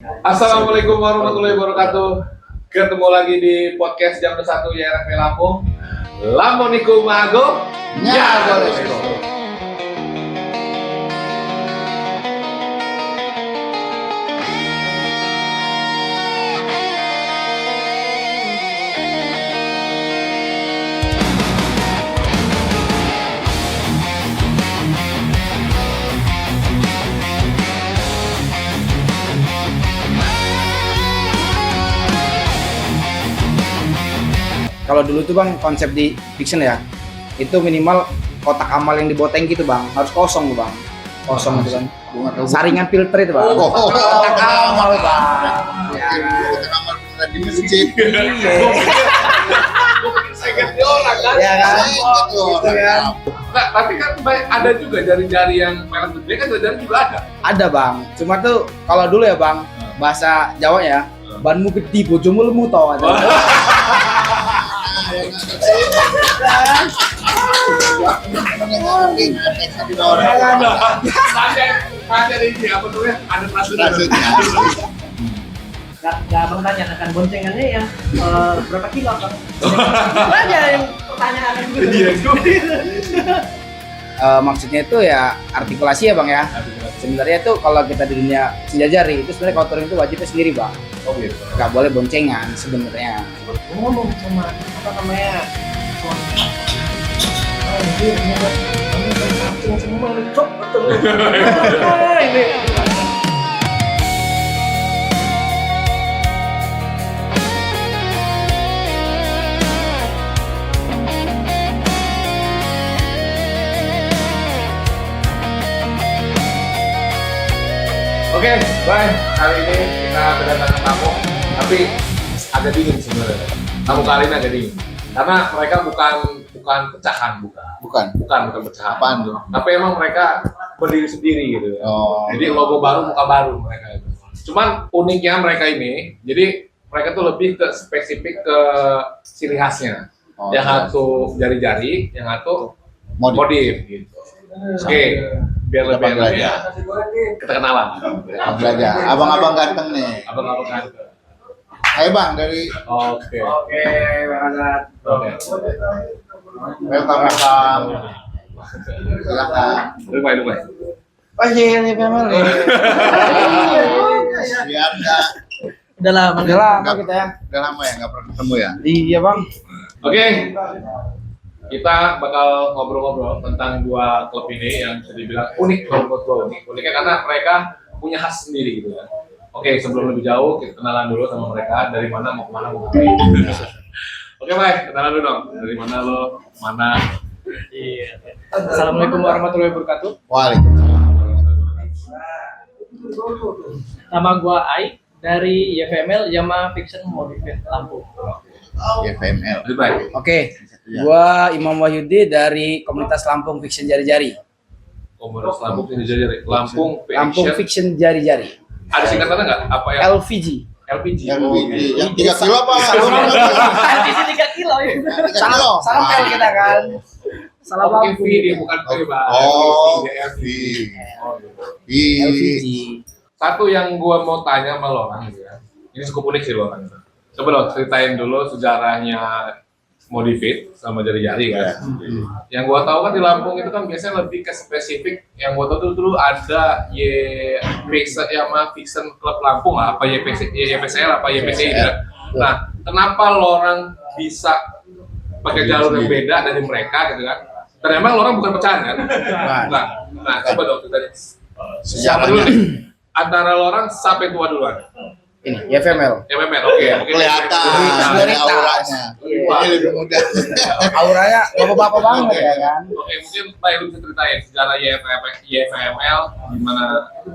Assalamualaikum warahmatullahi wabarakatuh. Ketemu lagi di podcast jam 1 YRFP Lampung. Lampuniku Mago, ya boleh. Kalau dulu tuh bang, konsep di fiction ya, itu minimal kotak amal yang dibawa tank gitu bang, harus kosong tuh bang, kosong gitu kan. Saringan filter itu bang. Kotak amal bang. Kotak amal beneran di masjid. Segetnya orang kan? Ya kan? Gitu kan. Nah, tapi kan ada juga jari-jari yang merah gede kan, jari juga ada. Ada bang, cuma tuh kalau dulu ya bang, bahasa Jawa ya, banmu gede, bojomu lemu tau aja. Ada ini apa namanya? Ada maksudnya. Gak abang tanyakan boncengannya yang berapa kilo bang? Aja yang pertanyaan gitu. Maksudnya itu ya artikulasi ya bang ya. Sebenarnya tuh kalau kita di dunia senjajari itu sebenarnya kalau touring itu wajibnya sendiri bang. Oh gitu. Gak boleh boncengan sebenarnya. Ngomong sama apa namanya? Anjir, ini semua cok betul. Ini. Oke, bye. Hari ini kita kedatangan tamu, tapi agak dingin sebenarnya. Tamu kali ini agak dingin, karena mereka bukan pecahan, bukan pecahan. Apaan tuh? Tapi emang mereka berdiri sendiri gitu. Oh. Jadi logo baru, muka baru mereka itu. Cuman uniknya mereka ini, jadi mereka tuh lebih ke spesifik ke ciri khasnya. Oh, yang iya. satu jari-jari, yang satu Modif. gitu. Oke, biar Kita lebih panggil aja. kita kenalan. Panggil aja. Abang-abang ganteng nih. Abang-abang ganteng. Ayo bang dari Oke. Oke, banget. Oke. welcome. Silakan. Lumayan. Ini memang. Biar nggak Udah lama. Udah lama kita ya. udah lama ya nggak pernah ketemu ya. Iya bang. Oke. Kita bakal ngobrol-ngobrol tentang dua klub ini yang bisa dibilang unik, menurut gua unik. Uniknya karena mereka punya khas sendiri gitu kan. Oke, sebelum lebih jauh kita kenalan dulu sama mereka, dari mana mau kemana mau ngapain. Oke, baik, kenalan dulu dong. Dari mana lo, mana? Iya. Assalamualaikum warahmatullahi wabarakatuh. Waalaikumsalam. Nama gua Aik dari YFML Yamaha Fiction Modified Lampung. YFML. Lebih baik. Oke, gua Imam Wahyudi dari komunitas Lampung Fiction Jari-Jari. Komunitas Lampung ini jadi Lampung Lampung Fiction. Fiction Jari-Jari. Ada singkatannya nggak? Apa ya? LVG. LPG. Yang 3 kilo apa? Isi 3 kilo ya. 3 kilo. Salam pel kita kan. Salam Oh, pakai V Lampung. dia bukan P, Bang. Oh, LPG. LVG. Satu yang gua mau tanya sama lo orang gitu ya. Ini cukup unik sih lo orang. Coba lo ceritain dulu sejarahnya Modified sama jari-jari kan. Yang gua tahu kan di Lampung itu kan biasanya lebih ke spesifik. Yang gua tahu dulu ada Yamaha Fiction Club Lampung lah, apa YPCL apa YPCI gitu. Nah, kenapa lo orang bisa pakai jalur yang beda dari mereka gitu kan? Dan emang lo orang bukan pecahan kan? Nah, coba dong ceritain. Siapa dulu nih? Antara lo orang sampai tua duluan. Ini YFML. MMR, oke. Kelihatan Senioritas. dari auranya. Ini lebih muda. Auranya bapak-bapak banget ya kan. Oke, mungkin Pak lu bisa ceritain sejarah YFML gimana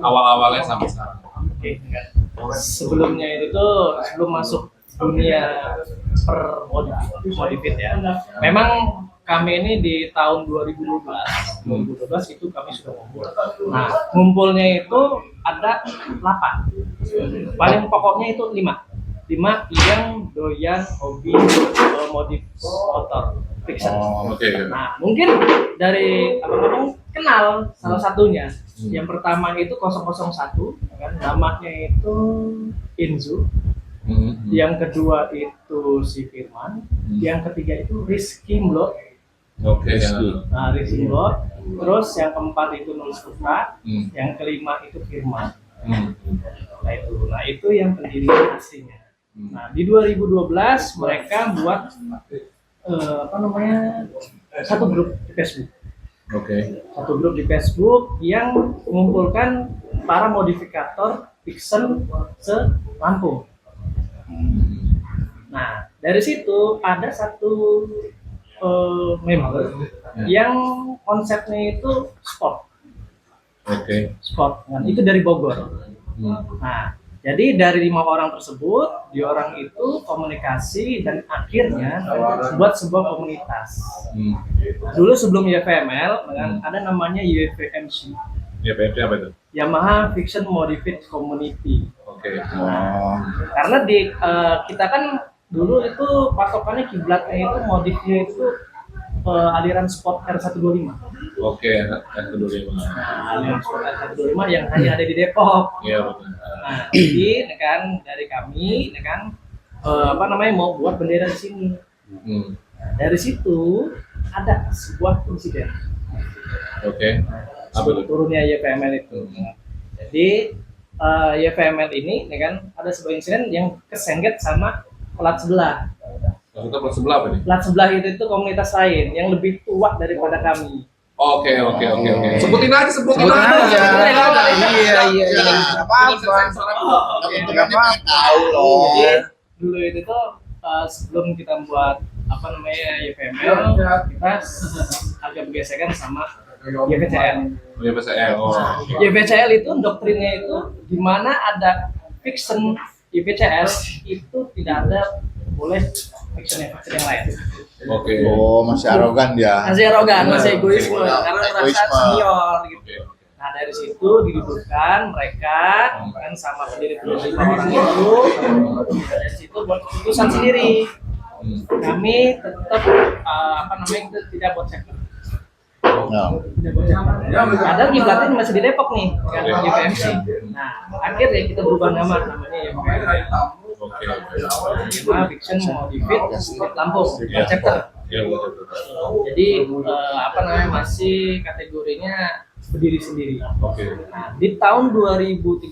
awal-awalnya sampai sekarang. Oke. Sebelumnya itu tuh sebelum masuk dunia per modifit ya. Memang kami ini di tahun 2012 itu kami sudah ngumpul. Nah, ngumpulnya itu ada 8. Paling pokoknya itu 5 yang doyan hobi modif motor fiction. Oke. Nah, mungkin dari abang-abang kenal salah satunya. Yang pertama itu 001, kan namanya itu Inzu, yang kedua itu si Firman, yang ketiga itu Rizky Mlo. Oke. Nah, Rizky Mlo. Terus yang keempat itu Nul Sutra, yang kelima itu Firman. Nah itu yang pendiri aslinya. Nah di 2012 mereka buat satu grup di Facebook. Oke. Satu grup di Facebook yang mengumpulkan para modifikator fiction se-Lampung. Nah dari situ ada satu member yang konsepnya itu sport. Oke. Sport. Nah, itu dari Bogor. Nah, jadi dari 5 orang tersebut, di orang itu komunikasi dan akhirnya buat sebuah komunitas. Dulu sebelum YFML, ada namanya YFMC. YFMC apa itu? Yamaha Fiction Modified Community. Oke. Karena di kita kan dulu itu patokannya kiblatnya itu modifnya itu aliran sport R125. Oke, R125. Nah, aliran sport R125 yang hanya ada di Depok. Iya betul. Nah, jadi kan dari kami kan mau buat bendera di sini. Nah, dari situ ada sebuah insiden. Oke. Apa itu? Turunnya YPML itu. Jadi YPML ini kan ada sebuah insiden yang kesengget sama pelat sebelah. Maksudnya plus sebelah apa nih? Pelat sebelah itu komunitas lain yang lebih tua daripada kami. Oke. Sebutin aja. Iya. Nggak apa-apa. Teman-teman pengen tahu loh. Jadi dulu itu tuh sebelum kita buat YPML, kita agak bergesekan sama YPCL. YPCL. YPCL itu doktrinnya itu di mana ada fiction YPCL itu tidak ada boleh fiction yang lain. Oke. Oh, masih arogan dia. Masih arogan, masih egoisme karena merasa Egoisme. senior gitu. Nah dari situ didudukkan mereka kan sama pendiri-pendiri 5 orang itu. Dari situ buat keputusan sendiri. Kami tetap kita tidak buat segmen. Padahal kiblatnya masih di Depok nih, kan YPMC. Nah akhirnya kita berubah namanya YPMC. Yamaha Fiction Modified Lampung chapter. Jadi masih kategorinya berdiri sendiri. Nah, di tahun 2013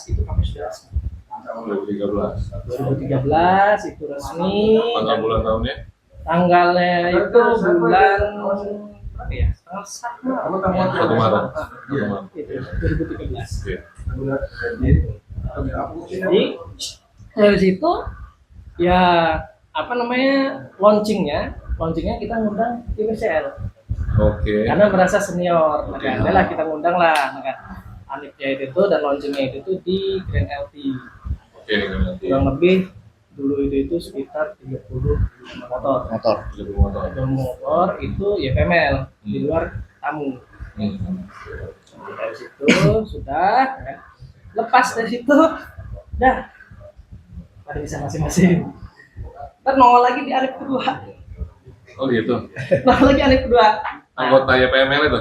itu kami sudah resmi. 2013 itu resmi. Tanggal bulan tahunnya? Tanggalnya itu bulan berapa ya? Tanggal 1 Maret. Itu 2013. Jadi dari situ ya launchingnya kita ngundang YPCL. Oke. Karena merasa senior, adalah kita ngundang lah, kan Anipnya itu dan launchingnya itu di Grand LT. Oke, Kurang lebih dulu itu sekitar 30 motor. Motor itu YPML di luar tamu. Nah, dari situ sudah kan. Lepas dari situ dah pada bisa masing-masing. Ntar nongol lagi di Anip kedua. Oh gitu. Nongol lagi Anip kedua. Anggota YPML itu?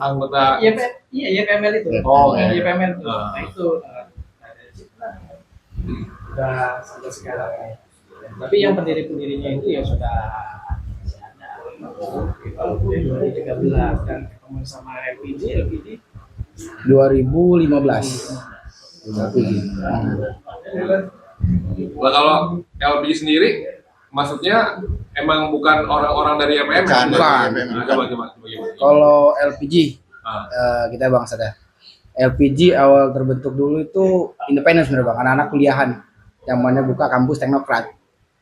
Anggota YPML itu. Oh, oke. YPML itu. Nah itu. Dari situ lah. Udah sampai sekarang. Tapi yang pendiri-pendirinya itu ya sudah ada 2013 dan ketemu sama LPG 2015. Nah, kalau LPG sendiri, maksudnya emang bukan orang-orang dari YPML? Bukan. Coba. Kalau LPG Ah. kita bangsa dah. LPG awal terbentuk dulu itu independen sebenarnya bang, anak-anak kuliahan yang mana buka kampus teknokrat.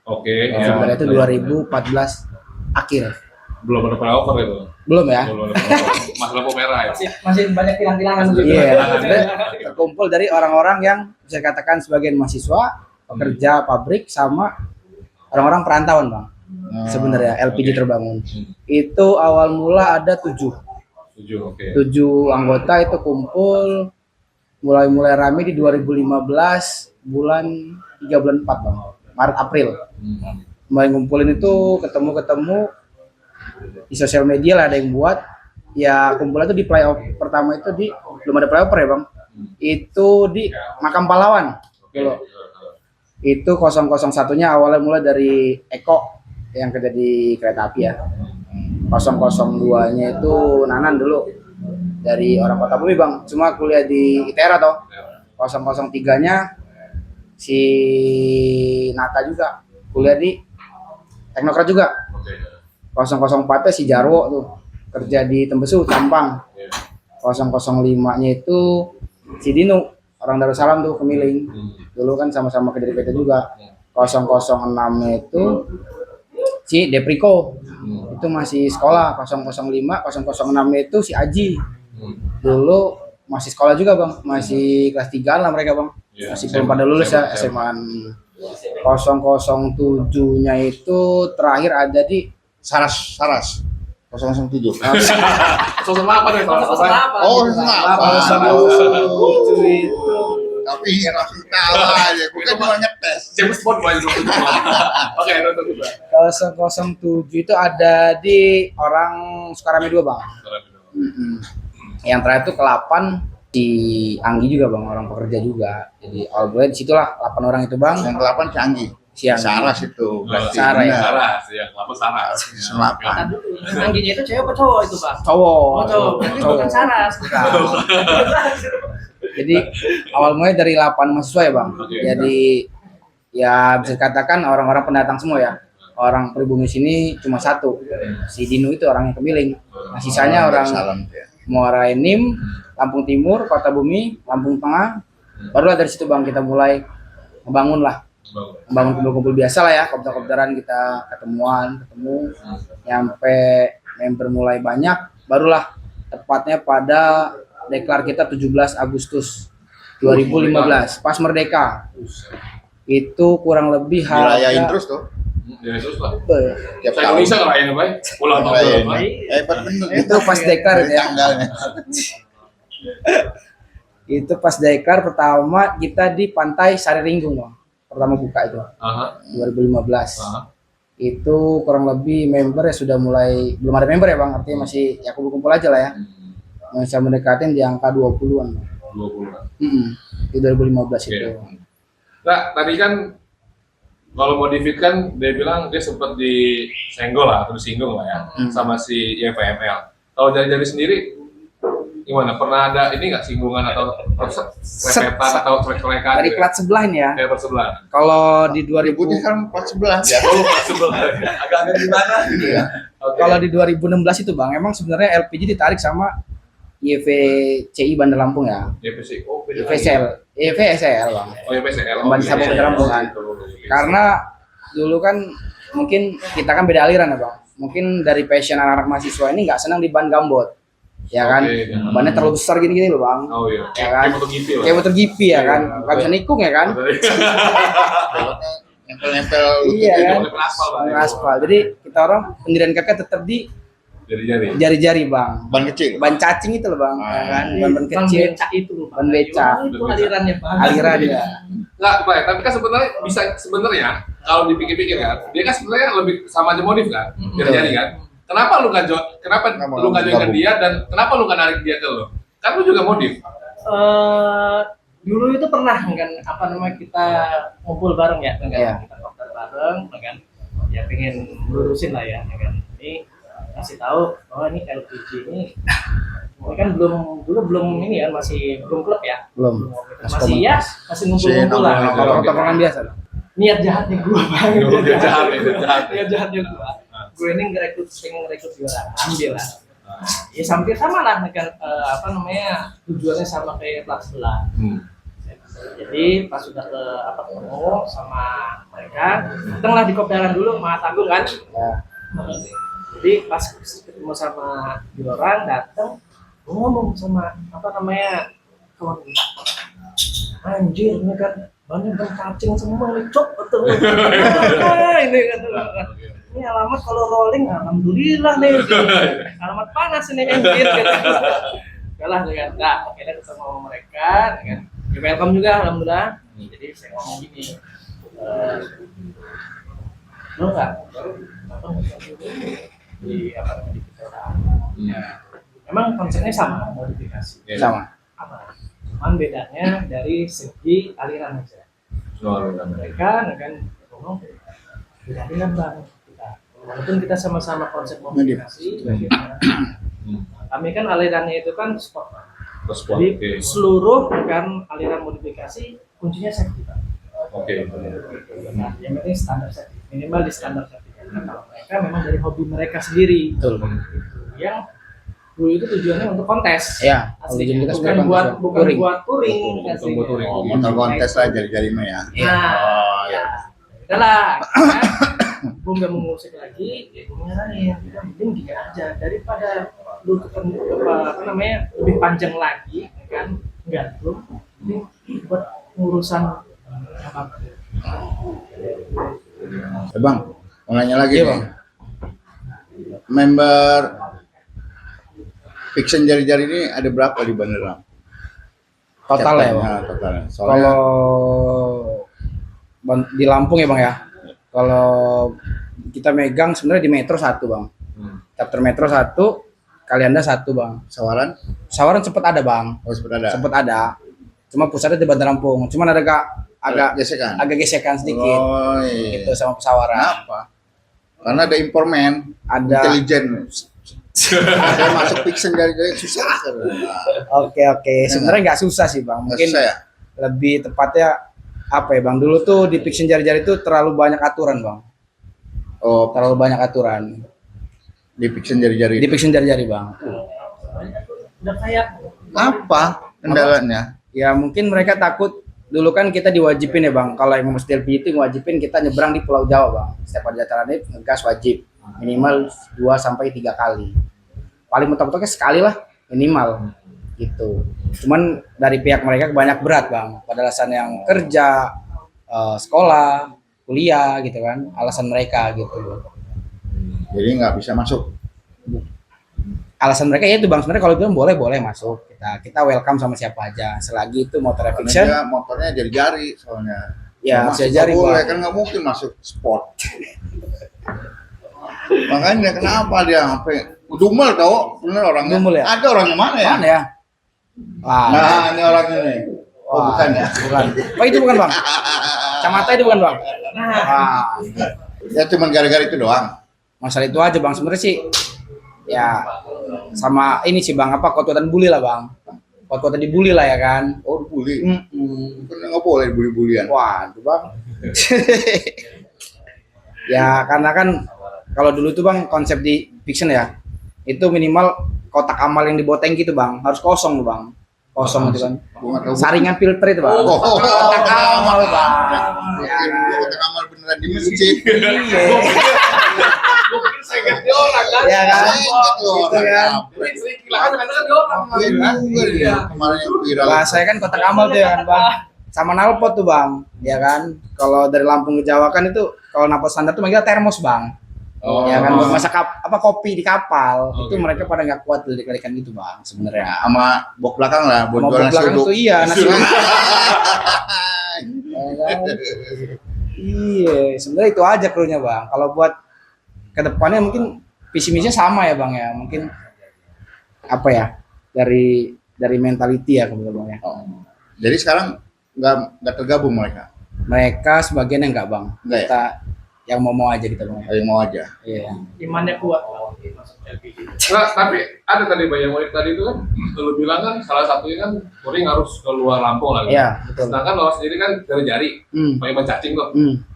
Oke. Sebenarnya itu 2014 akhir. Belum ada flyover itu. Belum ya? Belum ada flyover. Mas lampu merah ya. masih banyak tilang-tilangan gitu. Iya. Terkumpul dari orang-orang yang bisa dikatakan sebagian mahasiswa, pekerja pabrik sama orang-orang perantauan bang. Sebenarnya LPG terbangun. Itu awal mula ada 7 anggota itu kumpul mulai rame di 2015 bulan 4 bang, Maret April. Mulai ngumpulin itu ketemu di sosial media lah ada yang buat ya kumpulan itu di playoff pertama itu belum ada playoff ya bang, Itu di Makam Pahlawan dulu. Itu 001-nya awalnya mulai dari Eko yang kerja di kereta api ya. 002-nya itu Nanan dulu dari orang Kota Bumi bang, cuma kuliah di ITERA toh. 003-nya si Nata juga kuliah di Teknokrat juga. 004-nya si Jarwo tuh kerja di Tembesu Campang. 005-nya itu si Dinu orang Darussalam tuh Kemiling. Dulu kan sama-sama kerja di PT juga. 006-nya itu si Depriko. Itu masih sekolah. 005, 006-nya itu si Aji. Dulu masih sekolah juga bang, masih kelas 3 lah mereka bang. Masih belum pada lulus ya SMA. 007-nya itu terakhir ada di Saras 007. Sosok apa nih? Oh, kenapa? itu Tapi masih kalah aja. Bukan cuma nyetes. James Bond banyak itu. Oke, nonton juga. 007 itu ada di orang Sukarame 2 bang. Yang terakhir itu ke-8 di Anggi juga bang, orang pekerja juga. Jadi all boy disitulah 8 orang itu bang. Yang ke-8 canggih. Siang. Saras itu. Berarti Saras ya. benar. Saras ya, apa Saras? Selapan. Angginya itu cewek apa cowok itu bang? Cowok. Oh cowok, berarti bukan Saras. Jadi awal mulai dari 8 mahasiswa ya bang. Jadi ya bisa dikatakan orang-orang pendatang semua ya. Orang pribumi sini cuma satu. Si Dinu itu orang yang Kemiling. Nah, sisanya orang Salam ya. Muara Enim, Lampung Timur, Kota Bumi, Lampung Tengah. Barulah dari situ bang kita mulai membangun lah. Membangun kumpul-kumpul biasa lah ya, kopdar-kopdaran kita ketemu, nyampe member mulai banyak, barulah tepatnya pada deklar kita 17 Agustus 2015, pas merdeka. Itu kurang lebih Dirayain terus tuh. Ya terus lah. Tiap Saya tahun. Indonesia ngerayain apa? Ulang tahun Ngerayain. berapa? Bener. Itu pas deklar Dari ya. tanggalnya. Itu pas deklar pertama kita di Pantai Sariringgung bang. Pertama buka itu Aha. 2015. Aha. Itu kurang lebih member ya sudah mulai, belum ada member ya bang, artinya masih ya kumpul-kumpul aja lah ya. Masih mendekatin di angka 20-an. 20. Di 2015 itu. Iya. Nah, tadi kan kalau Modifit kan dia bilang dia sempat disenggol lah atau disinggung lah ya sama si YVML. Kalau jari-jari sendiri gimana? Pernah ada ini nggak singgungan atau repetan atau colek-colekan? Dari plat sebelah ini ya. Kayak sebelah. Kalau di Ributnya 2000 kan 411 ya. Oh, plat sebelah. Agak-agak gimana? Iya. Oke. kalau di 2016 itu bang, emang sebenarnya LPG ditarik sama YVCI Bandar Lampung ya. YPC. Oh, beda lagi. YVSL bang. Oh, YPCL. Kembali sama Bandar Lampung kan. Karena dulu kan mungkin kita kan beda aliran ya bang. Mungkin dari passion anak-anak mahasiswa ini nggak senang di ban gambot. Ya kan, Oke. bannya terlalu besar gini-gini loh bang. Oh iya. Ya kan? Kayak MotoGP lah. Kayak MotoGP ya kan, Iya, nggak bisa nikung ya kan. Nempel-nempel. Iya kan, Nempel aspal, Bang. aspal. Jadi kita orang pendirian kakak tetap di Jari-jari. jari-jari bang. Ban kecil. Ban cacing itu loh bang, ya kan, ban Bang kecil, beca itu loh. ban beca, Itu alirannya bang. aliran ya. Nggak, Pak, tapi kan sebenarnya bisa sebenarnya kalau dipikir-pikir kan, dia kan sebenarnya lebih sama aja modif kan, jari-jari kan. Kenapa lu nggak lu nggak join ke dia dan kenapa lu nggak narik dia ke lu? Kan lu juga modif. Dulu itu pernah kan apa namanya kita ngumpul bareng ya kan, Iya. kita kopdar bareng kan, ya pengen lurusin lah ya kan. Ini kasih tahu oh ini LPG ini kan belum ini ya, masih belum klub ya, Belum. masih ya masih ngumpul-ngumpul lah. nongkrong. Kalau tongkrongan biasa. Niat jahatnya gua banget. Dia jahat, dia jahat. Niat jahatnya gua. Gue ini ngerekrut juara, ambil lah. Ya hampir sama lah dengan apa namanya tujuannya sama kayak plat sebelah. Jadi pas sudah ketemu sama mereka, datanglah di kopdaran dulu sama Agung kan. Ya. Jadi pas ketemu sama dua orang datang, gua ngomong sama apa namanya kawan gue, anjir ini kan banyak ban cacing semua nih cok betul. Ini kan ini alamat kalau rolling alhamdulillah nih gitu. Alamat panas ini engine gitu. Kalah dengan nah akhirnya ketemu sama mereka dengan welcome juga alhamdulillah. Jadi saya ngomong gini lo nggak di apa namanya di kita emang konsepnya sama modifikasi Sama. apa Cuman bedanya dari segi aliran aja. Mereka kan ngomong beda aliran bang kita. Walaupun kita sama-sama konsep komunikasi, kami kan alirannya itu kan sport. Jadi seluruh kan aliran modifikasi kuncinya safety bang. Oke. Nah, yang penting standar safety, minimal di standar safety. Karena kalau mereka memang dari hobi mereka sendiri. Betul. Yang dulu itu tujuannya untuk kontes. Ya, Aslinya. kita Bukan buat touring. aslinya. Oh, motor kontes lah jari-jari mah ya. Nah, Oh, ya. Udahlah, gue nggak mau musik lagi, ya gue nyaranin, kita mending gini aja daripada lu apa namanya lebih panjang lagi, ya kan? Enggak, lu mending buat urusan apa? Bang, mau nanya lagi Iya, nih. Bang. Member Fiction Jari-Jari ini ada berapa di Bandar? Total ya bang. Nah, total. Soalnya Kalau di Lampung ya bang ya. Kalau kita megang sebenarnya di Metro 1 bang. Chapter Metro 1, Kalianda 1 bang. Sawaran Sawaran sempat ada bang. oh sempat ada. Sempat ada. Cuma pusatnya di Bandar Lampung. Cuman ada agak gesekan. agak gesekan sedikit. Oh iya. Gitu sama pesawaran. Kenapa? Karena ada informan, Ada. intelijen. Saya masuk Fiction Jari-Jari susah. Oke. Sebenarnya nggak susah sih bang. Mungkin Susah ya? lebih tepatnya apa ya bang? Dulu tuh di Fiction Jari-Jari itu terlalu banyak aturan bang. Oh, Terlalu banyak aturan di Fiction Jari-Jari. di Fiction Jari-Jari bang. Udah kayak Apa kendalanya? Ya mungkin mereka takut. Dulu kan kita diwajibin ya bang, kalau yang mesti LPG itu wajibin kita nyebrang di Pulau Jawa bang. Setiap ada acara ini ngegas wajib minimal 2-3 kali. Paling mentok-mentoknya sekali lah minimal gitu. Cuman dari pihak mereka banyak berat bang, pada alasan yang kerja, sekolah, kuliah gitu kan, alasan mereka gitu. Jadi nggak bisa masuk. Alasan mereka ya itu bang, sebenarnya kalau bilang boleh masuk, kita welcome sama siapa aja selagi itu motor Karena fiction dia motornya jari-jari soalnya. ya Masuk bisa jari nggak boleh, bang. kan nggak mungkin masuk sport. Makanya kenapa dia sampai Dumel tau, bener orangnya. Dumel ya? Ada orangnya mana ya? Mana ya? Wah, Nah, ini orangnya nih. Oh, bukan ya? bukan. Oh itu bukan bang, Camata itu bukan bang. Wah, Ya cuman gara-gara itu doang. masalah itu aja bang sebenarnya sih. Ya sama ini sih bang, apa kuat-kuatan bully lah bang, kuat-kuatan dibully lah ya kan. Oh, bully. Mm-mm. Kan nggak boleh bully-bulian. Waduh bang. Ya karena kan kalau dulu tuh bang konsep di fiction ya itu minimal kotak amal yang dibawa tank gitu bang harus kosong tuh bang, kosong gitu kan. Gua nggak tahu. Saringan filter itu bang. Oh, Kotak amal bang. Ya Mungkin kan? gua kotak amal beneran di masjid. Iya. Mungkin saya ganti orang kan. Ya kan? Gitu kan. Sering kehilangan kadang kan di orang. Iya. Kemarin yang viral. Lah saya kan kotak amal tuh ya kan bang, sama nalpot tuh bang, ya kan. Kalau dari Lampung ke Jawa kan itu kalau nalpot standar tuh manggil termos bang, Oh. ya kan buat masak kopi di kapal. Oh, itu gitu. mereka pada nggak kuat dikalikan gitu bang sebenarnya. Sama bok belakang lah buat Mau jual nasi belakang uduk. tuh iya nasi uduk. Ya kan? Iya sebenarnya itu aja krunya bang. Kalau buat kedepannya mungkin visi misinya sama ya bang ya, mungkin apa ya dari mentality ya kebetulan bang ya. Oh. Jadi sekarang nggak tergabung mereka. Mereka sebagian yang enggak bang, Enggak ya? kita yang mau aja kita bang. Ada yang mau aja. Iya. imannya kuat kalau masuk LPG. Nah, tapi ada tadi Bang yang Murid tadi itu kan lu bilang kan salah satunya kan touring harus ke luar Lampung lagi. Iya betul. Sedangkan lo sendiri kan jari-jari, pakai mencacing tuh.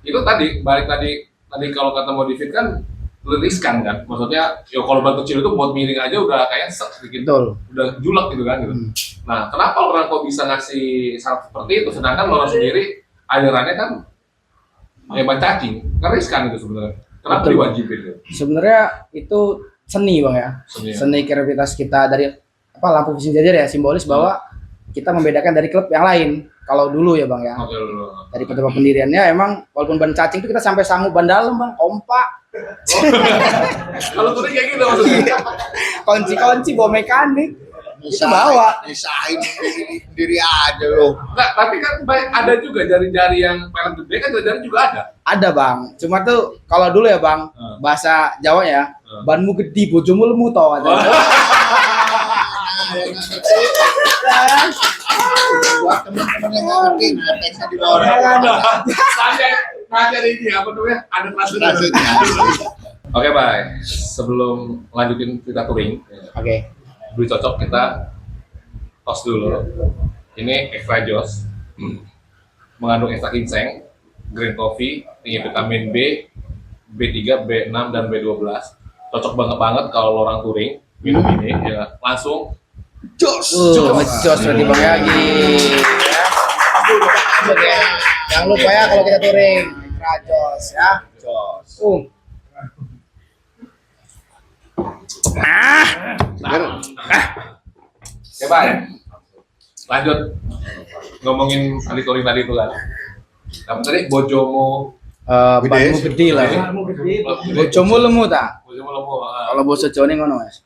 Itu tadi balik tadi kalau kata modifit kan lu riskan kan. Maksudnya ya kalau ban kecil itu buat miring aja udah kayak sedikit Betul. udah julek gitu kan gitu. Nah, kenapa orang kok bisa ngasih syarat seperti itu sedangkan lo sendiri alirannya kan pakai ban cacing, kan riskan itu sebenarnya. Kenapa Betul. diwajibin gitu? Sebenarnya itu seni bang ya. Seni, ya? Seni kreativitas kita dari apa Lampung Fishing Jajar ya, simbolis bahwa kita membedakan dari klub yang lain. Kalau dulu ya bang ya. Oke dulu. Dari pertama pendiriannya emang walaupun ban cacing itu kita sampai sanggup ban dalam bang, kompak, Kalau touring kayak gitu maksudnya. kunci bawa mekanik. Itu Nisahin, bawa. nisahin diri aja lo. Enggak, tapi kan ada juga jari-jari yang pelek gede kan jari-jari juga ada. Ada bang, cuma tuh kalau dulu ya bang, bahasa Jawa ya, banmu gede, bojomu lemu tau. Buat teman-teman yang nggak ngerti, nah teksnya di bawah. Nanti ada ini apa namanya? Ada transfernya. Maksudnya. Oke, bye. Sebelum lanjutin kita touring, Oke. beli cocok kita tos dulu. Ini extra joss, mengandung extra ginseng, green coffee, tinggi vitamin B, B3, B6 dan B12. Cocok banget kalau lo orang touring minum ini ya langsung jos. Ngejos berarti Bang Yagi. Ya. Jangan lupa ya kalau kita touring, Rajos ya. Jos. Oke, bye. Lanjut ngomongin kali touring tadi itu kan. Apa tadi Bojomo Banmu gede lah. Kamu gede. Bojomu lemu tak? Bojomo Lomo. Kalau basa Jawa ini ngono, Mas.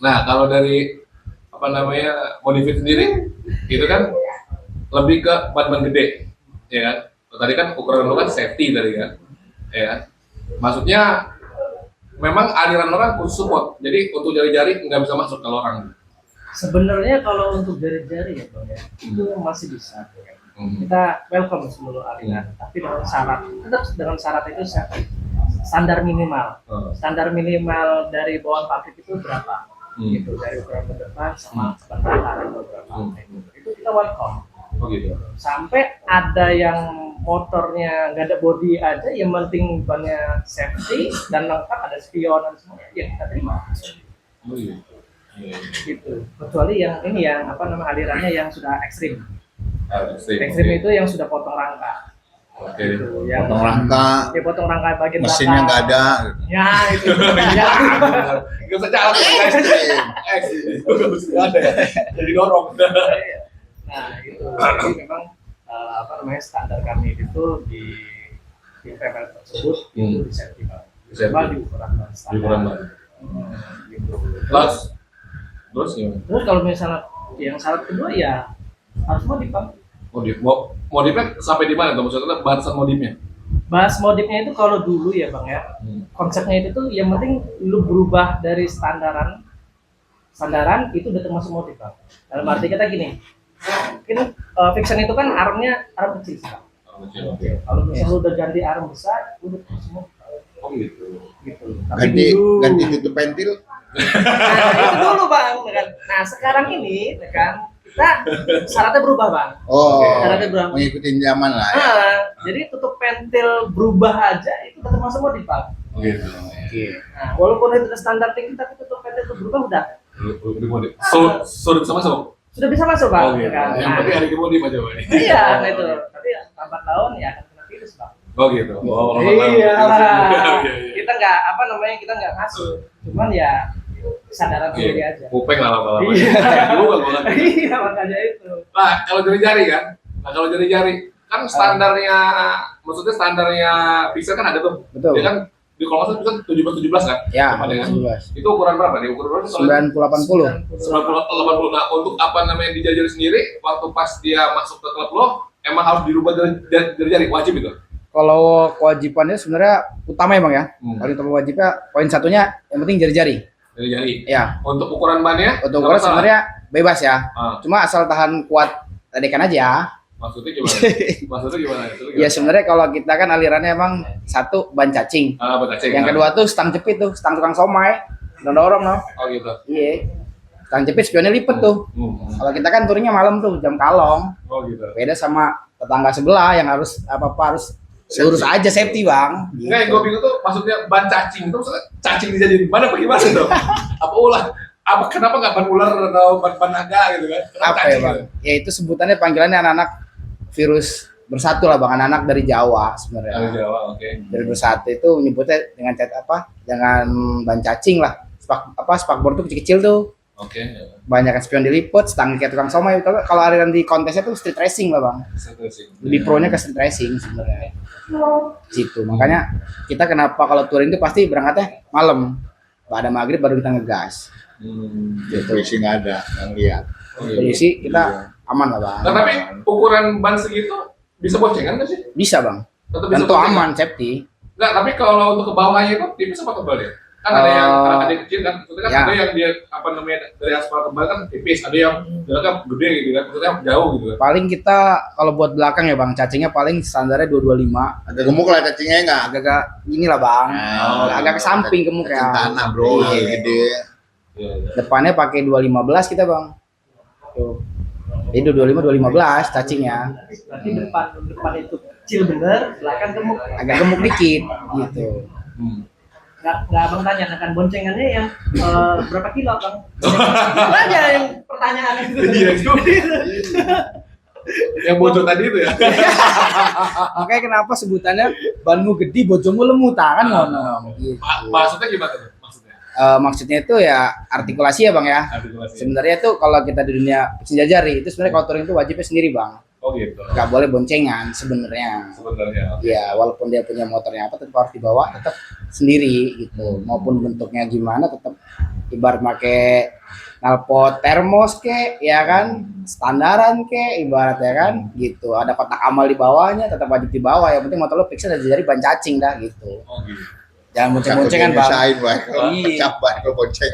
Nah, kalau dari apa namanya Modifit sendiri itu kan lebih ke ban-ban gede, ya kan? Tadi kan ukuran lo kan safety tadi kan, ya kan? Maksudnya memang aliran orang khusus support, jadi untuk jari-jari nggak bisa masuk kalau orang. Sebenarnya kalau untuk jari-jari ya Bang ya, itu masih bisa. Kita welcome seluruh aliran, tapi dengan syarat, tetap dengan syarat itu standar minimal. Standar minimal dari bawaan pabrik itu berapa? Gitu, dari ukuran depan sama belakang beberapa. Itu kita welcome. Oh gitu. Sampai ada yang motornya nggak ada body aja, yang penting bannya safety dan lengkap, ada spion dan semuanya, ya kita terima. Oh gitu. Gitu. Kecuali yang ini yang apa nama alirannya yang sudah ekstrim. Ekstrim itu yang sudah potong rangka. Oke. Gitu. Yang Potong rangka, ya potong rangka bagian mesinnya nggak ada. Ya itu. Ya. Gak usah jalan guys. Nggak ada ya. Jadi dorong. Nah itu. Jadi memang apa namanya standar kami itu di PPL tersebut itu disertifikasi. Di ukuran ban standar. Di ukuran ban. Gitu. Terus gimana? Terus kalau misalnya yang syarat kedua ya harus modif Bang. Modifnya sampai di mana tuh? Maksudnya batasan modifnya? Bahas modifnya itu kalau dulu ya Bang ya, konsepnya itu tuh yang penting lu berubah dari sandaran itu udah termasuk modif Bang. Dalam arti kata gini, mungkin fiction itu kan armnya arm kecil Bang. Oke. Kalau misalnya lu udah ganti arm besar, udah semua. Oh gitu. Gitu. Tapi Ganti tutup pentil. nah, itu dulu Bang. Nah sekarang ini kan kita syaratnya berubah Bang. Oh, Syaratnya berubah. mengikuti zaman lah ya. Jadi tutup pentil berubah aja itu udah termasuk modif Bang. Oh gitu. Nah, walaupun itu standar tinggi tapi tutup pentil itu berubah udah Udah modif. Sudah bisa masuk. sudah bisa masuk Bang. Oh gitu. Kan? Yang penting hari modif aja Bang. Iya, nah itu. Tapi lambat laun ya akan kena virus Bang. Oh gitu. Oh, Iya lah. Iya. Kita nggak apa namanya kita nggak masuk. Cuman ya kesadaran sendiri aja. Kupeng lah lama-lama. Iya. Juga gua. Iya makanya itu. Nah, kalau jari-jari kan? Nah, kalau jari-jari kan standarnya, maksudnya standarnya pixel kan ada tuh. Betul. Ya kan di kalau nggak salah 17 kan? Ya, Ada kan? 19. Itu ukuran berapa? Di ukuran berapa? 90 80. 90 80. Nah, untuk apa namanya di jari sendiri waktu pas dia masuk ke klub lo emang harus dirubah jari wajib itu. Kalau kewajibannya sebenarnya utama ya Bang ya. Paling utama wajibnya poin satunya yang penting jari-jari. Jari. Ya. Untuk ukuran bannya? Untuk ukuran sebenarnya bebas ya. Ah. Cuma asal tahan kuat tedekan aja. Maksudnya gimana? Maksudnya gimana? Ya sebenarnya kalau kita kan alirannya emang satu ban cacing. Cacing. Yang kedua tuh stang jepit tuh, stang tukang somai. Dorong no. Oh gitu. Iya. Stang jepit spionnya lipet tuh. Kalau kita kan touringnya malam tuh jam kalong. Oh gitu. Beda sama tetangga sebelah yang harus apa-apa harus lurus aja safety Bang. Enggak, yang gue bingung tuh maksudnya ban cacing itu maksudnya cacing dijadiin mana bagaimana tuh? Apa ulah? Apa kenapa nggak ban ular atau ban naga gitu kan? Kenapa Apa ya cacing Bang? gitu? Ya itu sebutannya panggilannya anak-anak virus bersatu lah Bang, anak-anak dari Jawa sebenarnya. Dari Jawa, oke. Dari bersatu itu menyebutnya dengan dengan ban cacing lah. Spakbor tuh kecil-kecil tuh. Oke. Banyak kan spion diliput, stang kayak tukang somai. Kalau aliran di kontesnya tuh street racing lah Bang. Lebih pro-nya ke street racing sebenarnya. Situ. Makanya kita kenapa kalau touring itu pasti berangkatnya malam. Pada maghrib baru kita ngegas. Gitu. Polisi nggak ada yang lihat. Polisi kita aman lah Bang. Nah, tapi ukuran ban segitu bisa boncengan nggak sih? Bisa Bang. Tetap bisa Tentu boncengan? aman, safety. Nggak, tapi kalau untuk ke bawahnya itu tipis apa tebal ya? Kan ada yang ada kecil kan, maksudnya kan Ya. ada yang dia apa namanya dari aspal tebal kan tipis, ada yang jaraknya gede gitu kan, maksudnya jauh gitu kan. Paling kita kalau buat belakang ya Bang, cacingnya paling standarnya 225. Ada gemuk lah cacingnya enggak? Agak-agak inilah Bang. Agak ke samping gemuk ya. Cacing tanah bro, Iya. gede. Iya. Depannya pakai 215 kita Bang. Tuh. Jadi 215 cacingnya. Berarti depan itu kecil bener, belakang gemuk. Agak gemuk dikit gitu. Nggak abang tanya, kan boncengannya yang berapa kilo bang? Itu aja yang pertanyaan itu. Iya juga. Yang bocor tadi itu ya. Makanya kenapa sebutannya banmu gede bojomu lemu kan ngono. Gitu. Maksudnya gimana tuh? Maksudnya? Maksudnya itu ya artikulasi ya Bang ya. Artikulasi. Sebenarnya tuh kalau kita di dunia pecinta jari itu sebenarnya kalau touring itu wajibnya sendiri Bang. Oh gitu. Nggak boleh boncengan sebenarnya. Sebenarnya. Ya walaupun dia punya motornya apa tetap harus dibawa tetap sendiri gitu. Maupun bentuknya gimana tetap ibarat pakai knalpot termos ke ya kan standaran ke ibarat ya kan gitu. Ada kotak amal di bawahnya tetap wajib dibawa. Yang penting motor lo fix dari ban cacing dah gitu. Oh gitu. Jangan bonceng-boncengan Bang. Usahain Bang. Iya. Cabat kalau bonceng.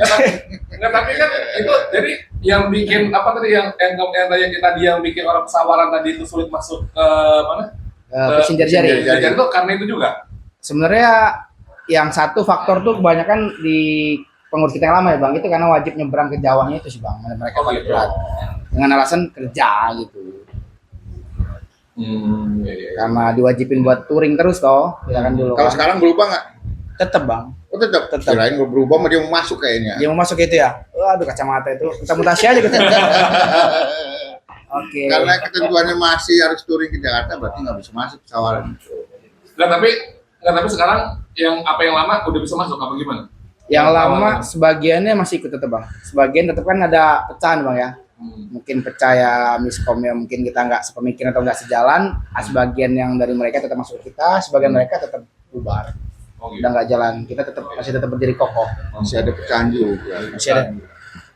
Enggak, tapi kan itu jadi yang bikin apa tadi yang tadi yang bikin orang pesawaran tadi itu sulit masuk ke mana? Pecinta jari. Jadi itu karena itu juga. Sebenarnya yang satu faktor tuh kebanyakan di pengurus kita yang lama ya Bang, itu karena wajib nyebrang ke Jawanya itu sih Bang, mereka Oh, paling gitu. berat dengan alasan kerja gitu, Iya, iya. karena diwajibin buat touring terus toh, ya kan dulu Kalau kan. sekarang berubah nggak? Tetep Bang, Oh tetap. Tetap. Kirain nggak berubah, mah dia mau masuk kayaknya. dia mau masuk itu ya, waduh kacamata itu, kita mutasi aja kita. Oke. Karena ketentuannya masih harus touring ke Jakarta, berarti nggak bisa masuk pesawaran. Enggak, tapi sekarang yang apa yang lama udah bisa masuk apa gimana? Yang lama sebagiannya masih ikut tetep Bang, sebagian tetep kan ada pecahan Bang ya. Mungkin percaya miskom ya mungkin kita nggak sepemikiran atau nggak sejalan, sebagian yang dari mereka tetap masuk ke kita, sebagian mereka tetap bubar. Oh gitu. Udah nggak jalan, kita masih tetap berdiri kokoh, Masih ada pecahan juga. masih ada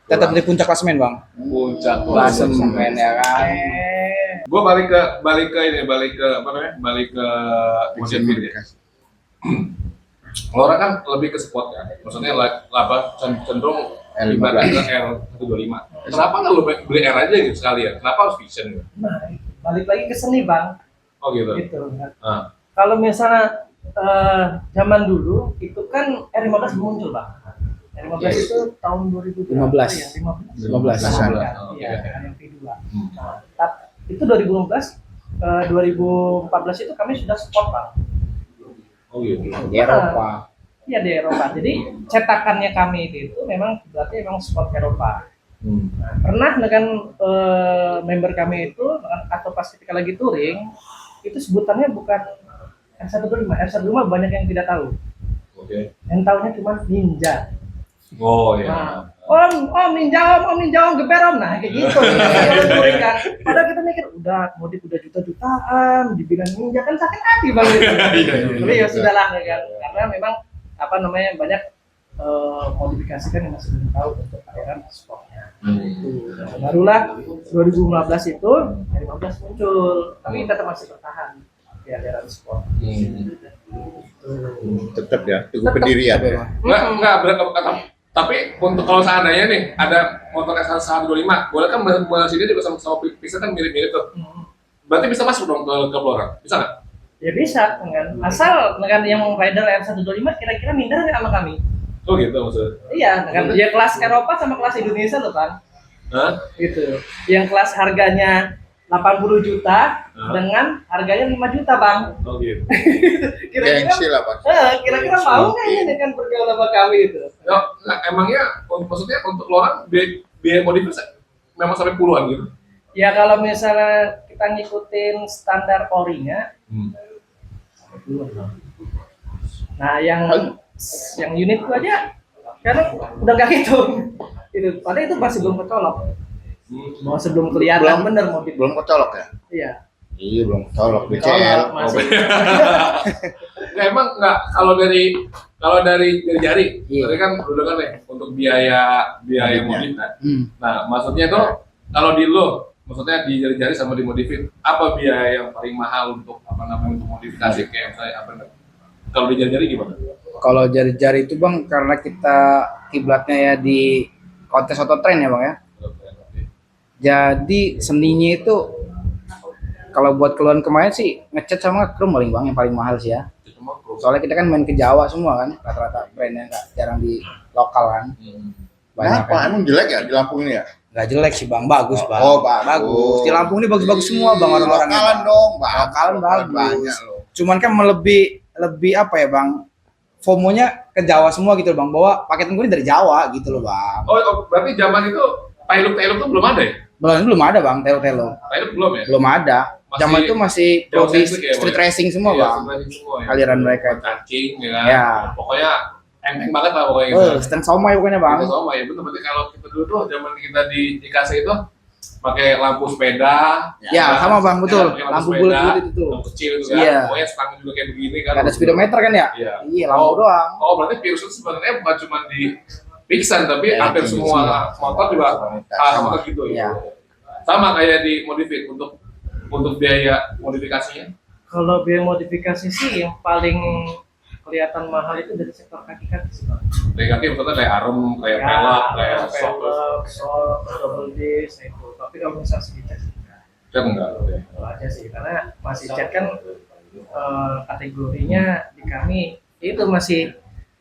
tetap di puncak klasemen Bang, Puncak klasemen ya kan. Gue balik ke apa namanya? Balik ke Fiction Motivate ya. Kalau orang kan lebih ke sport kan, maksudnya apa cenderung ibaratnya L125. Kenapa nggak lu beli R aja gitu sekalian? Kenapa harus fiction gitu? Nah, balik lagi ke seni bang. Oh gitu. Gitu. Ah. Kalau misalnya zaman dulu itu kan R15 belum muncul bang. R15 itu tahun 2000 15. ya, 15. 15. Iya, dengan yang V2. Nah, itu 2015 2014 itu kami sudah sport bang. Oh gitu. Di Eropa. Iya di Eropa. Jadi cetakannya kami itu memang berarti memang sport Eropa. Nah, pernah dengan member kami itu atau pas ketika lagi touring itu sebutannya bukan R125. R125 banyak yang tidak tahu. Oke. Yang tahunya cuma ninja. Oh Nah, ya. om ninja om geber om, nah kayak gitu. Kalau touring kan. Padahal kita mikir udah modif udah juta-jutaan, dibilang ninja kan sakit hati banget. Tapi ya sudahlah ya kan. Karena memang apa namanya banyak modifikasi kan yang masih belum tahu untuk aliran sportnya. Barulah 2015 itu R15 muncul, tapi tetap masih bertahan di aliran sport. Tetap ya, teguh pendirian. Enggak tapi untuk kalau seandainya nih ada motor S125, boleh kan mesinnya juga sama pisau kan mirip-mirip tuh. Berarti bisa masuk dong ke Blora? Bisa nggak? Ya bisa, kan? Asal dengan yang rider R125 kira-kira minder nggak sama kami? Oh gitu maksudnya. Iya, kan dia kelas Eropa sama kelas Indonesia loh kan? Hah? Gitu. Yang kelas harganya 80 juta dengan harganya 5 juta bang. Oh gitu. Gengsi lah Pak. Kira-kira mau nggak ini dengan bergaul sama kami itu? Nah, emangnya maksudnya untuk orang biaya modifikasi memang sampai puluhan gitu? Ya kalau misalnya kita ngikutin standar orinya, nah yang unit itu aja, karena udah nggak gitu. Itu, padahal itu masih belum kecolok. Masih belum kelihatan bener motif. Belum kecolok ya? Iya. Iya belum kecolok. BCL. Kecolok masih. Nggak, emang nggak kalau dari jari, Iya. tadi kan udah kan nih untuk biaya Modifnya. modif kan. Nah maksudnya itu kalau di lo, maksudnya di jari-jari sama di modifin, apa biaya yang paling mahal untuk apa namanya untuk modifikasi kayak misalnya apa namanya? Kalau di jari-jari gimana? Kalau jari-jari itu bang, karena kita kiblatnya ya di kontes autotrain ya bang ya. Jadi seninya itu kalau buat keluhan kemarin sih ngecat sama krum paling bang, yang paling mahal sih ya. Soalnya kita kan main ke Jawa semua kan, rata-rata brandnya nggak jarang di lokal kan. Banyak Kenapa? kan. Emang jelek ya di Lampung ini ya? Nggak jelek sih bang, bagus bang. Oh, bagus. Di Lampung ini bagus-bagus semua bang orang-orangnya. Lokalan Bang. dong, Bang. Lokalan bagus. Banyak loh. Cuman kan lebih apa ya bang? FOMO-nya ke Jawa semua gitu loh bang, bahwa paket gue ini dari Jawa gitu loh bang. Oh, berarti zaman itu Tailuk tuh belum ada ya? Belum ada bang, telo-telo. Tailuk belum ya? Belum ada. Masih Zaman itu masih Jawa pro di centric ya, street Bang? racing semua Iya, bang. sebenarnya semua ya. Aliran mereka itu. Cacing ya kan? Ya. Pokoknya enteng banget lah pokoknya gitu. Stand somai pokoknya bang. Kita sama ya, betul. Berarti kalau kita dulu tuh zaman kita di IKC itu pakai lampu sepeda. Ya, sama bang, betul. Pakai Lampu sepeda, bulat itu tuh. lampu kecil itu kan. Iya. Pokoknya stang juga kayak begini kan. Gak ada speedometer kan ya? Iya. Iya, lampu doang. Oh, berarti virus itu sebenarnya bukan cuma di Pixan, tapi Ya, hampir di semua motor juga sama gitu ya. Iya. Sama kayak di Modifit untuk biaya modifikasinya. Kalau biaya modifikasi sih yang paling kelihatan mahal itu dari sektor kaki-kaki sih Bang. Dari kaki maksudnya kayak arem, kayak Ya, pelek, kayak shock. pelek, shock, double disc itu. Tapi kalau misalnya segi cat sih enggak. Kan enggak. Itu aja sih, karena masih cat kan kategorinya di kami itu masih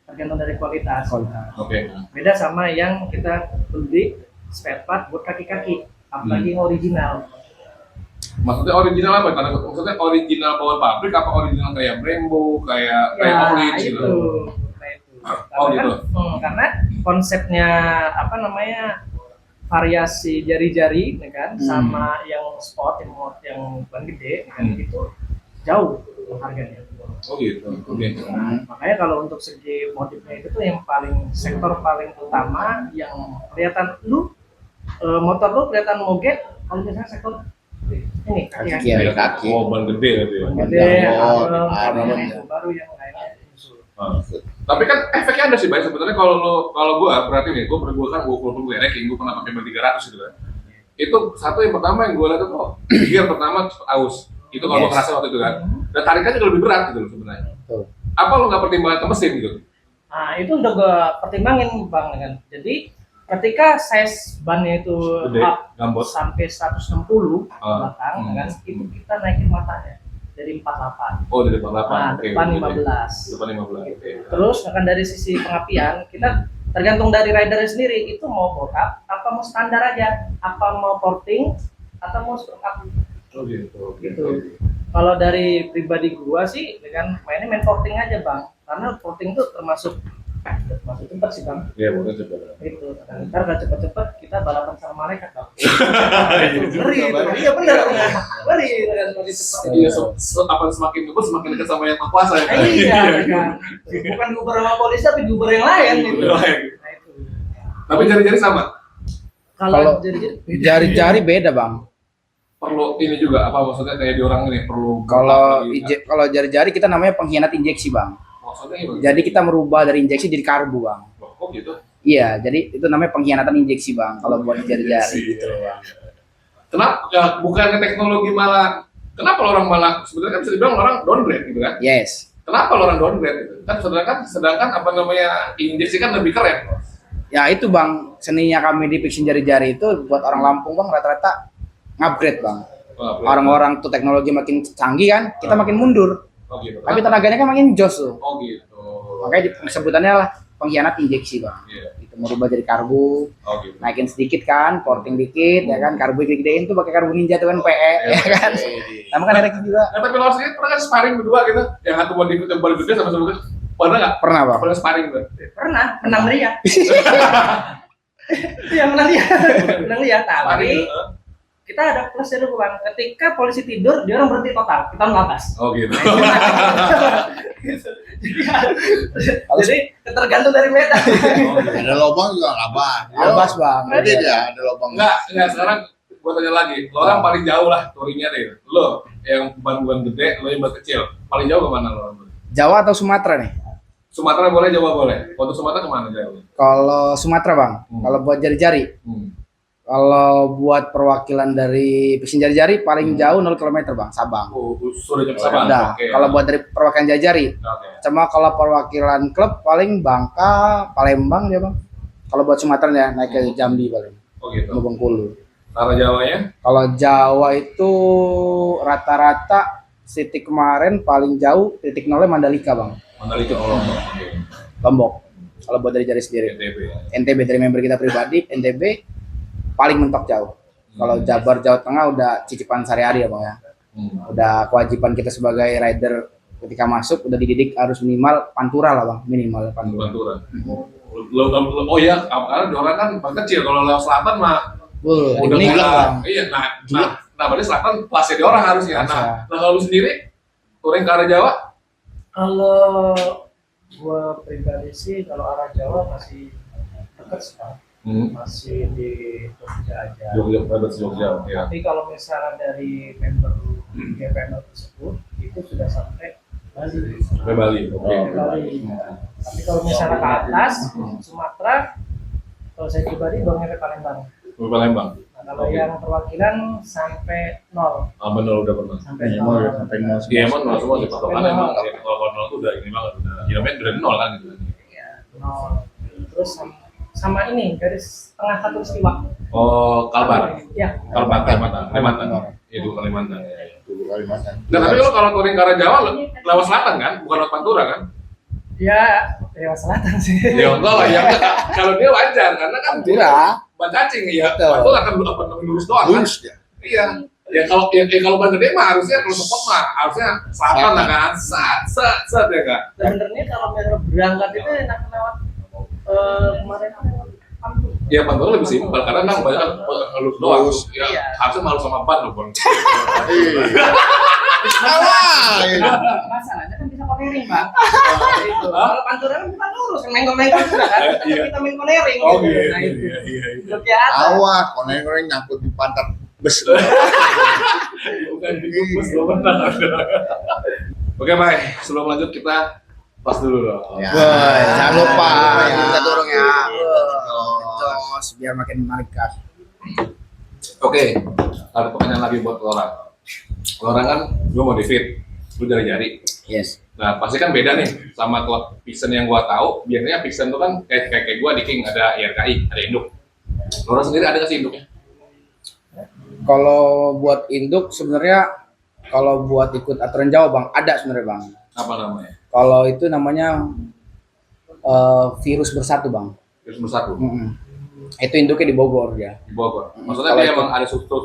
tergantung dari kualitas. Oke. Beda sama yang kita beli spare part buat kaki-kaki, apalagi yang original. Maksudnya original apa? Maksudnya original bawaan pabrik apa original kayak Brembo, kayak Orange itu. gitu? Nah, itu. Oh, Karena gitu. karena konsepnya apa namanya variasi jari-jari, ya kan, sama yang sport yang ban gede, ya kan, itu jauh harganya. Oh gitu. Oke. Makanya kalau untuk segi modifnya itu tuh yang paling sektor paling utama yang kelihatan lu motor lu kelihatan moget kalau misalnya sektor ini kaki Kaki ya. Kaki. Oh, ban gede gitu ya. gede Oh, yang baru yang lainnya nyusul. Tapi kan efeknya ada sih, Bay. Sebenarnya kalau gua berarti nih, gua kan gua ranking, gua pernah pakai ban 300 gitu kan. Itu satu yang pertama yang gua lihat itu gear pertama aus. Itu kalau gua Yes. ngerasa waktu itu kan. Dan tarikannya juga lebih berat gitu loh sebenarnya. Betul. Apa lo nggak pertimbangan ke mesin gitu? Nah itu udah gue pertimbangin bang kan. Jadi ketika size bannya itu Gede, up gambot. sampai 160 Ah, belakang hmm. kan, itu kita naikin matanya dari 48. Oh, dari 48. Nah, Oke, depan gitu. 15. Depan 15. Oke. Terus akan dari sisi pengapian kita tergantung dari ridernya sendiri itu mau bokap apa mau standar aja, apa mau porting atau mau stroke up. Oh gitu. Gitu. Kalau dari pribadi gua sih dengan mainnya main porting aja bang, karena porting tuh termasuk cepat sih bang. Iya, boleh coba. Itu ntar gak cepet-cepet kita balapan sama malaikat bang. Ngeri itu. Iya benar. Ngeri itu kan semakin cepat. Iya, apa semakin ngebut semakin dekat sama yang kuasa ya. Iya kan. Bukan Uber sama polisi tapi di Uber yang lain gitu. Uber lain. Nah itu. Tapi jari-jari sama. Kalau Kalau jadi jari-jari beda bang. Perlu ini juga apa maksudnya kayak di orang ini perlu Kalau jari-jari kita namanya pengkhianat injeksi bang. maksudnya gimana? Jadi kita merubah dari injeksi jadi karbu bang. Oh gitu. Iya, jadi itu namanya pengkhianatan injeksi bang. Kalau buat jari-jari gitu bang. Kenapa bukannya teknologi malah kenapa orang malah sebenarnya kan bisa dibilang orang downgrade gitu kan? Yes. Kenapa orang downgrade gitu? Kan sedangkan apa namanya injeksi kan lebih keren. Ya itu bang, seninya kami di Fiction Jari-Jari itu buat orang Lampung bang rata-rata ngupgrade bang. Orang-orang tuh teknologi makin canggih kan, kita makin mundur. Oh gitu. Tapi tenaganya kan makin jos tuh. Oh gitu. Makanya sebutannya lah pengkhianat injeksi bang. Iya. Itu merubah jadi karbu, Oh gitu. naikin sedikit kan, porting dikit ya kan, karbu gede-gedein tuh pakai karbu ninja tuh kan PE ya kan. Sama kan ada juga. Nah, tapi lo sendiri pernah kan sparring berdua gitu? Yang satu body yang paling gede sama gede. Pernah nggak? Pernah bang. Pernah sparring tuh? pernah menang dia. Itu yang menang dia. Menang dia Sparring. tapi kita ada plus dari bang. Ketika polisi tidur, dia orang berhenti total. Kita ngelabas. Oh gitu. Jadi tergantung dari medan. Ada lubang juga labas. Albas bang. Jadi ya ada lubang. Enggak sekarang gua tanya lagi. Lo orang paling jauh lah touringnya deh. Lo yang ban gede, lo yang ban kecil. Paling jauh kemana lo? Jawa atau Sumatera nih? Sumatera boleh, Jawa boleh. Untuk Sumatera kemana jauh? Kalau Sumatera bang, kalau buat jari-jari, Kalau buat perwakilan dari Pixen Jari-Jari paling jauh 0 km Bang, Sabang. Oh, sudah jam Sabang. Udah. Oke. Kalau buat dari perwakilan Jari-Jari, Oke. cuma kalau perwakilan klub paling Bangka, Palembang dia Bang. Kalau buat Sumatera ya naik ke Jambi paling, Oh gitu. ke Bengkulu. Cara Jawanya? Kalau Jawa itu rata-rata titik kemarin paling jauh titik nolnya Mandalika Bang, Mandalika Lombok. Oke. Lombok. Kalau buat dari Jari sendiri. NTB. NTB dari member kita pribadi, NTB paling mentok jauh. Kalau Jabar Jawa Tengah udah cicipan sehari-hari ya Bang ya. Udah kewajiban kita sebagai rider ketika masuk udah dididik harus minimal pantura lah Bang, minimal pantura. Pantura. Oh iya, karena orang kan kecil. Kalau lewat selatan mah udah Ini mulai. Bang. Iya, nah berarti selatan kelasnya di orang harusnya. Nah kalau lu sendiri touring ke arah Jawa? Kalau gua pribadi sih kalau arah Jawa masih dekat sih, Pak. Masih di Jogja aja. Jogja. Ya. Tapi kalau misalnya dari member GPM tersebut itu sudah sampai Bali. Sampai Bali. Oke. Sampai Bali. Tapi kalau misalnya ke atas Sumatera, kalau saya pribadi baru nyampe Palembang. Sampai Palembang. Nah, kalau yang perwakilan sampai 0. Benar udah pernah. Sampai Iya, 0. sampai nol. Iya emang nol semua sih patokannya emang. Sampai Ya, kalau nol tuh udah ini banget udah. Ya main udah nol kan gitu. Ya, 0. Terus sama ini garis tengah satu istiwa. Oh Kalbar. Ya. Kalbar Kalimantan. Itu Kalimantan. Dulu Kalimantan. Nah tapi lo kalau touring ke arah Jawa lewat selatan kan, bukan lewat Pantura kan? Ya, lewat selatan sih. Ya enggak lah, ya enggak. Kalau dia wajar karena kan Pantura. Ban cacing ya. Betul. Pantura kan lurus doang kan? Lurus dia. Iya. Ya kalau ban gede mah harusnya kalau support mah harusnya selatan lah kan. Sat ya kan. Sebenarnya kalau misalnya berangkat itu enak lewat kemarin Pantura. Ya Pantura lebih simpel karena kan banyak lurus doang. Lurus. Ya Iya. harusnya malu sama ban loh, Bang. Salah. Masalahnya kan bisa cornering, Bang. Itu. Kalau Pantura kan kita lurus, kan menggol-menggol juga kan. Iya. Kita main cornering. Oh gitu. iya. Nah, itu. Iya. Udah biasa. Awas, koneng-koneng nyangkut di pantat bus. Bukan di bus lo benar. Oke, Mai. Sebelum lanjut kita pas dulu dong. Ya. Boy, jangan lupa Ya. kita dorong ya. Terus. Terus biar makin menarik kan. Oke, ada pertanyaan lagi buat orang. Orang kan gue mau fit, lu jari-jari. Yes. Nah pasti kan beda nih sama klub Pixen yang gua tahu. Biasanya Pixen tuh kan kayak gua di King ada IRKI, ada induk. Orang sendiri ada nggak sih induknya? Kalau buat induk sebenarnya kalau buat ikut aturan Jawa Bang ada sebenarnya Bang. Apa namanya? Kalau itu namanya virus bersatu Bang. Terus bersatu Itu induknya di Bogor ya. di Bogor. Maksudnya Kalau dia itu- emang ada struktur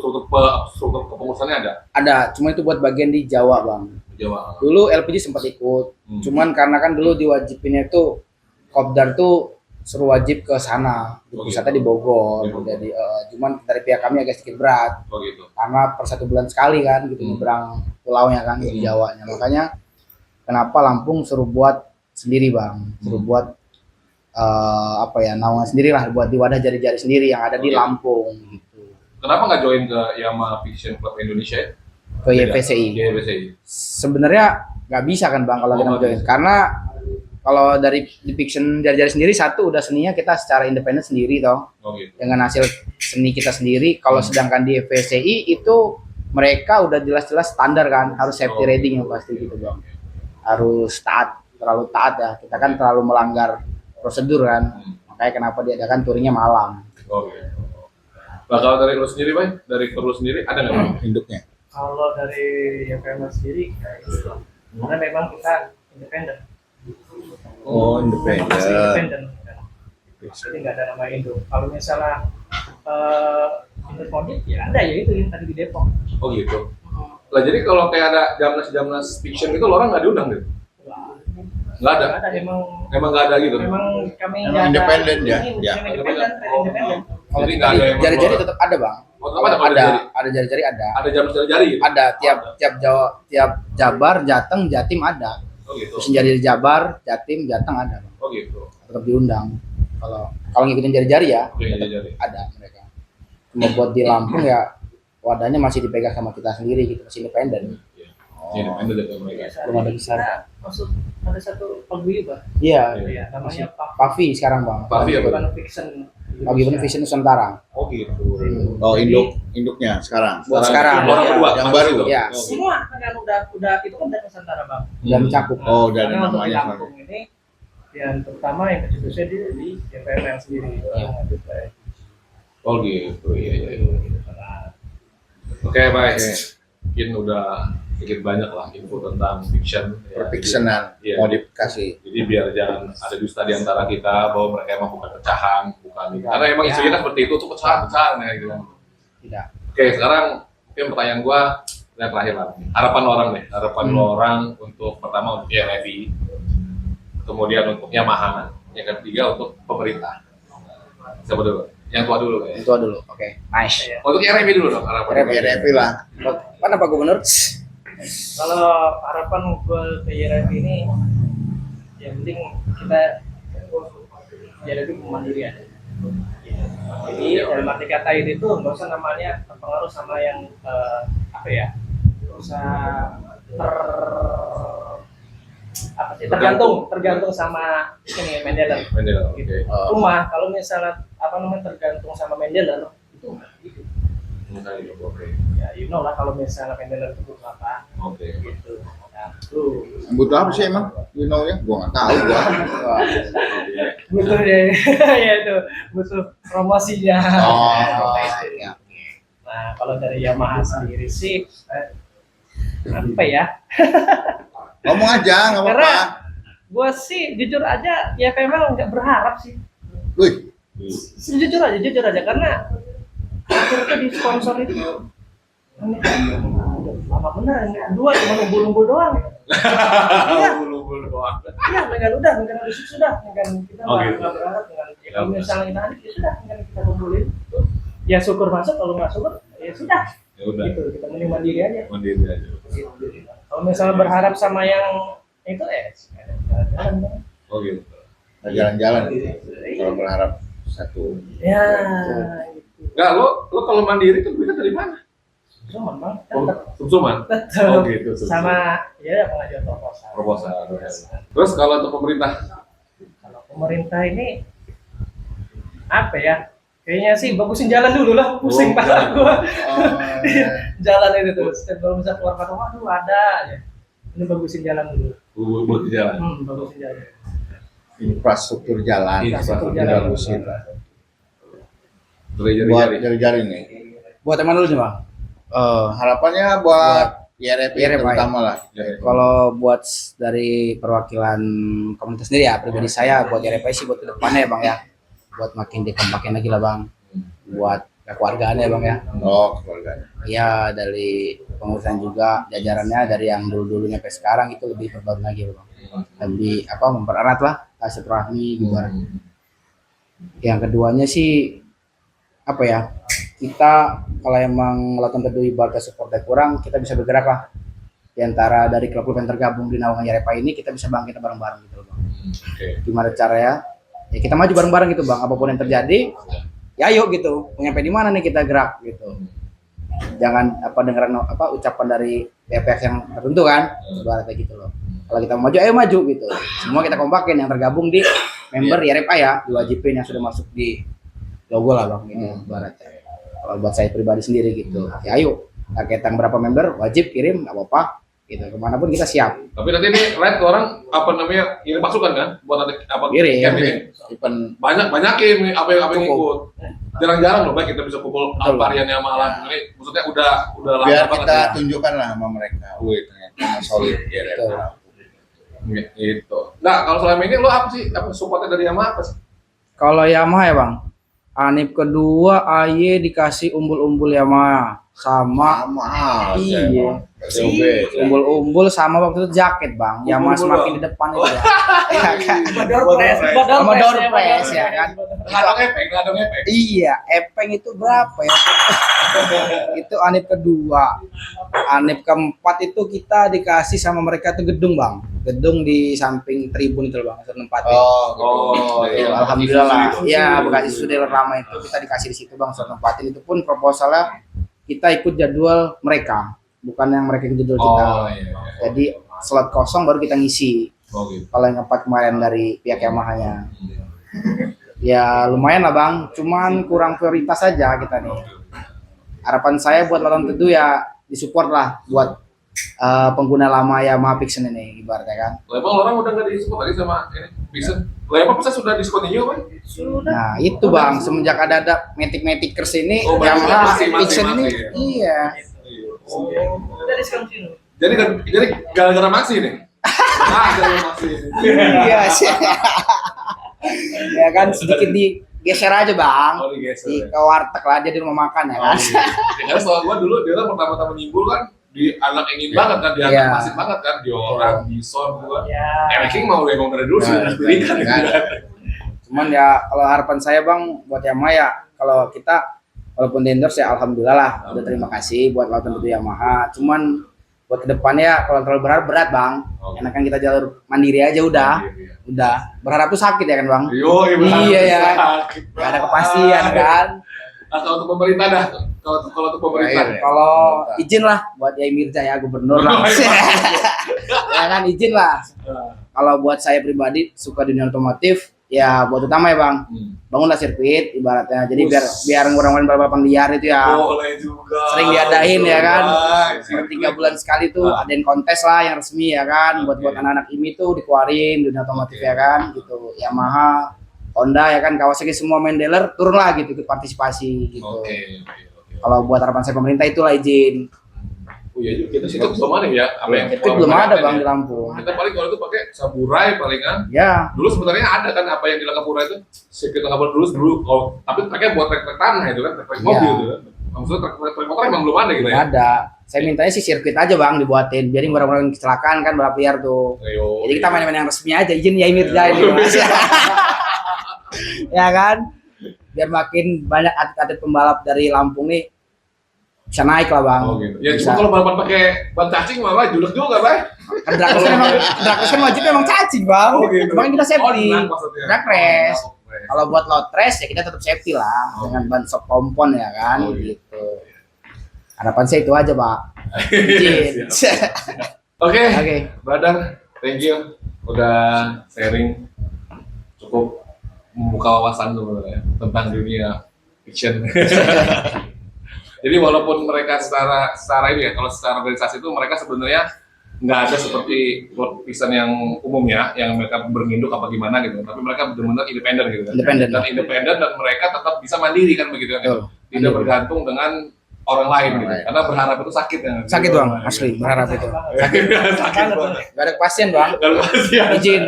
kepengurusannya ada Ada, cuma itu buat bagian di Jawa Bang. di Jawa. Dulu LPG sempat ikut, cuman karena kan dulu diwajibinnya itu Kopdar tuh suruh wajib ke sana, Oh, pusatnya gitu. di Bogor. Di Bogor. Jadi cuman dari pihak kami agak sedikit berat Oh gitu. karena per 1 bulan sekali kan gitu nyebrang pulaunya kan di Jawanya. Makanya kenapa Lampung suruh buat sendiri Bang, suruh buat naungan sendiri lah buat di wadah jari-jari sendiri yang ada di Oke. Lampung gitu. Kenapa nggak join ke Yamaha Fiction Club Indonesia? Ya? Ke YPCI. YPCI. Sebenarnya nggak bisa kan Bang kalau kita Oh, mau nggak join bisa. karena kalau dari Fiction jari-jari sendiri satu udah seninya kita secara independen sendiri toh Oh gitu. dengan hasil seni kita sendiri. Kalau sedangkan di FPCI itu mereka udah jelas-jelas standar kan harus safety Oh. rating yang pasti gitu Bang. Harus taat, terlalu taat ya. Kita kan terlalu melanggar prosedur kan. Makanya kenapa diadakan touringnya malam. Oh gitu. Nah, kalau dari lu sendiri, Bay, dari kru lu sendiri ada nggak? Bang? Induknya. Kalau dari YPM sendiri, karena memang kita independen. Oh, Masih independen. independen. Jadi nggak ada nama induk. Kalau misalnya induk modif, ya ada ya itu yang tadi di Depok. Oh gitu. Lah jadi kalau kayak ada jamnas fiction itu orang nggak diundang gitu? Wah, Nggak ada. nggak ada Emang nggak ada gitu. memang kami Emang nggak ada independen ya? ini, Ya. bukan independen, independen. Jadi nggak ada yang Jari-jari mengelola. tetap ada Bang. Oh, tetap ada kalau jari. Ada jari-jari ada. Ada jamnas jari gitu. Ada tiap Jawa, tiap Jabar, Jateng, Jatim ada. Oh gitu. Terus jari Jabar, Jatim, Jateng ada. Bang. Oh gitu. Tetap diundang. Kalau ngikutin jari-jari ya Oke, jari. ada mereka. Cuma buat di Lampung ya wadahnya masih dipegang sama kita sendiri gitu, masih independen. Independen dari mereka. Belum ada besar. Kita maksud ada satu paguyuban. Iya, Iya. Ya, namanya Pak Pavi sekarang Bang. Pavi apa? Bukan Fiction Paguyuban Vision Nusantara. Oh gitu. Oh, induknya sekarang. Buat sekarang. Orang Ya. berdua, Yang masih baru. tuh. Ya. Oh, gitu. Semua kan udah itu kan dari Nusantara bang. Dan mencakup. Oh, dan Karena untuk di namanya. Lampung ini yang terutama yang khususnya di GPML sendiri. Oh gitu. Iya. Oke, baik. Mungkin udah sedikit banyak lah info tentang fiction. Ya. Perfiksionan, Iya. modifikasi. Jadi biar jangan ada dusta di antara kita bahwa mereka emang bukan pecahan, bukan ini. Karena emang isunya kan seperti itu tuh pecahan ya gitu. Tidak. Oke, sekarang mungkin pertanyaan gua yang terakhir lah. Harapan orang deh, harapan lo orang untuk pertama untuk YRFI, kemudian untuk Yamaha, yang ketiga untuk pemerintah. Siapa dulu? Yang tua dulu ya. Itu dulu. Oke. Nice. Untuk YRFI dulu dong harapan. RFI lah. Mana Pak Gubernur? Kalau harapan gue ke YRF ini, yang penting kita jadi mandiri aja. Jadi dalam arti kata ini tuh nggak usah namanya terpengaruh sama yang apa ya, nggak usah tergantung sama ini Mendeler. Mendeler, oke. Gitu. Cuma kalau misalnya apa namanya tergantung sama Mendeler itu Oke. ya you know lah kalau misalnya Mendeler itu butuh apa Oke. gitu. Nah, tuh Butuh apa sih emang? You know ya? Gua nggak tahu gua. butuh deh ya itu butuh promosinya. Oh, ya. Nah kalau dari Yamaha sendiri sih apa ya? Ngomong aja, nggak apa-apa. Karena gue sih jujur aja ya memang nggak berharap sih. Wih, Jujur aja karena akhirnya di sponsor itu lama bener yang kedua cuma umbul-umbul doang. Iya. Bulu-bulu doang. Iya, dengan sudah, dengan kita Oh, gitu. nggak berharap dengan ya, kalau misalnya kita ada, ya sudah, dengan kita kumpulin. Ya syukur masuk, kalau nggak syukur, ya sudah. Ya udah. Gitu, kita mending mandiri aja. Mandiri aja. Gitu. Kalau misalnya berharap sama yang itu, jalan-jalan. Oh gitu. jalan-jalan. Kalau berharap satu. Ya, gitu. Enggak, lo kalau mandiri tuh duitnya dari mana? Cuman bang, Oh, tetap sumsuman. Oh gitu. sumsuman. sama ya pengajuan proposal. Proposal. Terus kalau untuk pemerintah? Kalau pemerintah ini apa ya? Kayaknya sih bagusin jalan dulu lah, pusing Oh, pala jalan. gua. Oh, Jalan itu tuh, setiap kalau bisa keluar kata, waduh ada aja. Ini bagusin jalan dulu. Buat di jalan. Bagusin jalan. infrastruktur jalan. Infrastruktur jalan. Bagusin. Dari Buat jari-jari. jari-jari nih. Buat teman dulu nih Bang. Harapannya buat YRFI YRFI. terutama lah. Kalau buat dari perwakilan komunitas sendiri ya, pribadi saya buat RFI sih buat kedepannya ya Bang ya. Buat makin dikompakin lagi lah Bang. Buat kekeluargaannya Bang ya. Oh, keluarganya. Iya, dari pengurusan juga jajarannya dari yang dulu-dulunya sampai sekarang itu lebih berbaru lagi Bang. Lebih mempererat lah silaturahmi gitu. Yang keduanya sih apa ya? Kita kalau emang melakukan kedua ibaratnya supportnya kurang, kita bisa bergerak lah. Di antara dari klub-klub yang tergabung di naungan YRFI ini kita bisa bangkit bareng-bareng gitu loh Bang. Oke. Gimana caranya? Ya kita maju bareng-bareng gitu Bang. Apapun yang terjadi, ya ayo gitu. Nyampe di mana nih kita gerak gitu. Jangan dengeran ucapan dari pihak-pihak yang tertentu kan, ibaratnya gitu loh. Kalau kita mau maju, ayo maju gitu. Semua kita kompakin yang tergabung di member YRFI ya, diwajibin yang sudah masuk di logo lah Bang gitu ibaratnya. Kalau buat saya pribadi sendiri gitu, ya ayo. Target yang berapa member wajib kirim, nggak apa-apa. Gitu, kemanapun kita siap. Tapi nanti nih live ke orang kirim masukan kan buat nanti Kirim. camp ini. Event Banyakin apa yang Cukup. ikut. Jarang-jarang loh baik kita bisa kumpul Betul. varian yang malah ini maksudnya udah biar lama kita banget tunjukkan lah sama mereka. Wih, ternyata solid YRFI. Betul. ya. Gitu. Nah, kalau selama ini lo apa sih supportnya dari Yamaha apa sih? Kalau Yamaha ya Bang, Anip kedua AY dikasih umbul-umbul Yamaha sama Mahal. iya. SOB. Umbul-umbul sama waktu itu jaket Bang, Yamaha Umbul-umbul semakin di depan itu ya. Iya kan? Sama door press, ya kan? Nggak ada ngepeng. Iya, Epeng itu berapa ya? Itu Anip kedua. Anip keempat itu kita dikasih sama mereka tuh gedung Bang. Gedung di samping tribun itu loh Bang, satu tempat. Oh, Itu, iya. alhamdulillah lah. Isuzu. Ya, bekas isu dealer lama itu kita dikasih di situ Bang, satu tempatin itu pun proposalnya kita ikut jadwal mereka, bukan yang mereka ikut jadwal kita. Oh, iya. Jadi slot kosong baru kita ngisi. Oh, gitu. Kalau yang 4 kemarin dari pihak Yamaha-nya. Ya lumayan lah bang, cuman kurang prioritas aja kita nih. Harapan saya buat lawan teduh ya disupport lah buat pengguna lama Yamaha Pixen ini ibaratnya kan. Emang orang udah nggak di-support lagi sama ini Pixen? Emang bisa sudah discontinue kan? Nah itu bang, semenjak ada Matic-Maticers ini Oh, Yamaha masih, Pixen ini ya? iya. Oh. Udah discontinue. Jadi gara-gara Maxi nih. Gara-gara Maxi. Iya sih. Ya kan sedikit digeser aja bang. Oh, digeser, Di ya. ke warteg lah, dia di rumah makan ya kan. Karena soal gua dulu dia kan pertama-tama nyimbul kan di anak ingin banget kan, di anak Iya. masif banget kan, di orang, di son gua. Ya. King mau emang dari dulu sih Nah, dipilihkan iya. gitu kan. Cuman ya kalau harapan saya bang buat Yamaha ya kalau kita walaupun di endorse ya alhamdulillah lah udah terima kasih buat lautan itu Yamaha. Cuman buat kedepannya ya kalau terlalu berharap berat bang. Oke. Enakan kita jalur mandiri aja udah. Udah berharap tuh sakit ya kan bang. Yo, Iya, ya. Gak ada kepastian kan. Nah, kalau untuk pemerintah dah, kalau untuk pemerintah. Terakhir, ya. Kalau izin lah buat Yai Mirza ya gubernur lah. Ya kan izin lah. Kalau buat saya pribadi suka dunia otomotif ya buat utama ya bang. Bangunlah sirkuit ibaratnya. Jadi biar ngurangin balapan liar itu ya. Boleh juga. Sering diadain ya kan. Sirkuit. 3 bulan sekali tuh adain kontes lah yang resmi ya kan. Buat anak-anak IMI tuh dikeluarin dunia otomotif ya kan gitu. Yamaha, Honda ya kan, Kawasaki semua main dealer turun lah gitu ikut partisipasi gitu. Oke. Kalau buat harapan saya pemerintah itulah izin. Oh iya juga, kita situ belum ada ya, apa yang Itu belum ada bang di Lampung. Kita paling kalau itu pakai samurai paling kan. Ya, Dulu sebenarnya ada kan apa yang di Langkapura itu sirkuit Langkapura dulu, oh, tapi pakai buat trek tanah itu kan, trek mobil Iya. itu kan. Maksudnya trek motor emang belum ada gitu belum ya. ada. Saya mintanya sih sirkuit aja bang dibuatin, biarin orang-orang kecelakaan kan balap liar tuh. Ayo. Jadi kita main-main yang resmi aja, izin ya Mirza ini mas. Ya kan, biar makin banyak atlet-atlet pembalap dari Lampung nih bisa naik lah bang. Oh gitu. Ya Bisa. cuma kalau balapan pakai ban cacing malah julek juga, Bay. Kan Drakres kan wajibnya emang cacing bang. Oh, gitu. Makanya kita safety. Oh, maksudnya. Drakres. Oh, Drakres. Kalau buat load race ya kita tetap safety lah Oh. dengan ban shock kompon ya kan Oh, gitu. gitu. Harapan saya itu aja pak. Izin. Oke, Oke. brother, thank you udah sharing, cukup membuka wawasan sebenarnya tentang dunia fiction. Jadi walaupun mereka secara ini ya, kalau secara organisasi itu mereka sebenarnya nggak ada seperti road fiction yang umumnya, yang mereka berinduk apa gimana gitu, tapi mereka benar-benar independen gitu kan. Independen. Dan mereka tetap bisa mandiri kan begitu kan. Betul. Tidak Mandiri. bergantung dengan orang lain gitu. lain. Karena berharap itu sakit ya. Sakit bang, asli berharap itu. Sakit banget. Gak ada kepastian bang. Kalau kasihan. Izin.